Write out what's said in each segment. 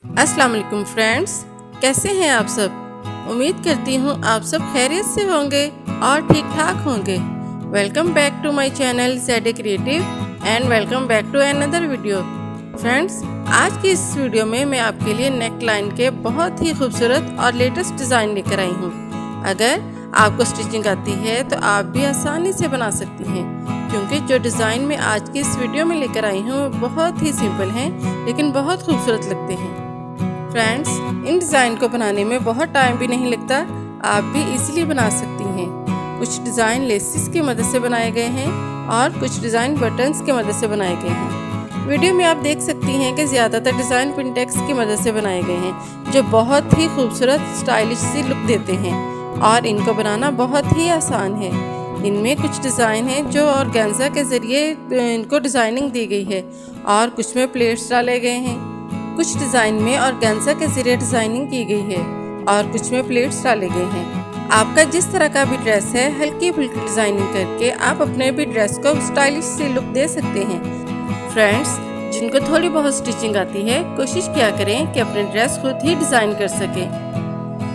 अस्सलाम वालेकुम फ्रेंड्स, कैसे हैं आप सब। उम्मीद करती हूँ आप सब खैरियत से होंगे और ठीक ठाक होंगे। Welcome back to my channel Z creative and welcome back to another video. Friends, आज की इस वीडियो में मैं आपके लिए नेक लाइन के बहुत ही खूबसूरत और लेटेस्ट डिज़ाइन लेकर आई हूँ। अगर आपको स्टिचिंग आती है तो आप भी आसानी से बना सकती हैं, क्योंकि जो डिज़ाइन मैं आज की इस वीडियो में लेकर आई हूँ बहुत ही सिंपल हैं लेकिन बहुत खूबसूरत लगते हैं। फ्रेंड्स, इन डिज़ाइन को बनाने में बहुत टाइम भी नहीं लगता, आप भी इजीली बना सकती हैं। कुछ डिज़ाइन लेसिस की मदद से बनाए गए हैं और कुछ डिज़ाइन बटन्स की मदद से बनाए गए हैं। वीडियो में आप देख सकती हैं कि ज़्यादातर डिज़ाइन पिनटेक्स की मदद से बनाए गए हैं, जो बहुत ही खूबसूरत स्टाइलिश सी लुक देते हैं और इनको बनाना बहुत ही आसान है। इनमें कुछ डिज़ाइन हैं जो ऑर्गेन्जा के ज़रिए इनको डिज़ाइनिंग दी गई है और कुछ में प्लेट्स डाले गए हैं। कुछ डिज़ाइन में ऑर्गेन्जा के ज़रिए डिज़ाइनिंग की गई है और कुछ में प्लेट्स डाले गए हैं। आपका जिस तरह का भी ड्रेस है, हल्की फुल्की डिज़ाइनिंग करके आप अपने भी ड्रेस को स्टाइलिश सी लुक दे सकते हैं। फ्रेंड्स, जिनको थोड़ी बहुत स्टिचिंग आती है, कोशिश किया करें कि अपने ड्रेस खुद ही डिज़ाइन कर सकें,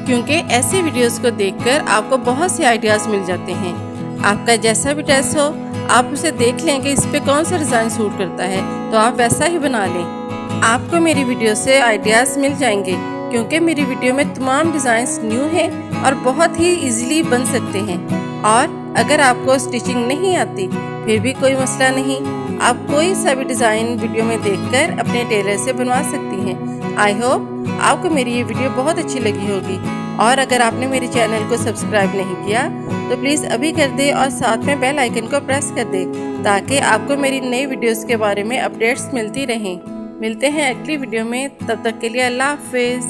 क्योंकि ऐसे वीडियोस को देखकर आपको बहुत से आइडियाज़ मिल जाते हैं। आपका जैसा भी ड्रेस हो, आप उसे देख लें कि इस पर कौन सा डिज़ाइन सूट करता है, तो आप वैसा ही बना लें। आपको मेरी वीडियो से आइडियाज़ मिल जाएंगे, क्योंकि मेरी वीडियो में तमाम डिज़ाइंस न्यू हैं और बहुत ही इजीली बन सकते हैं। और अगर आपको स्टिचिंग नहीं आती फिर भी कोई मसला नहीं, आप कोई सा भी डिज़ाइन वीडियो में देखकर अपने टेलर से बनवा सकती हैं। आई होप आपको मेरी ये वीडियो बहुत अच्छी लगी होगी। और अगर आपने मेरे चैनल को सब्सक्राइब नहीं किया तो प्लीज़ अभी कर दे और साथ में बेल आइकन को प्रेस कर दे, ताकि आपको मेरी नई वीडियोस के बारे में अपडेट्स मिलती रहें। मिलते हैं अगली वीडियो में, तब तक के लिए अल्लाह हाफिज़।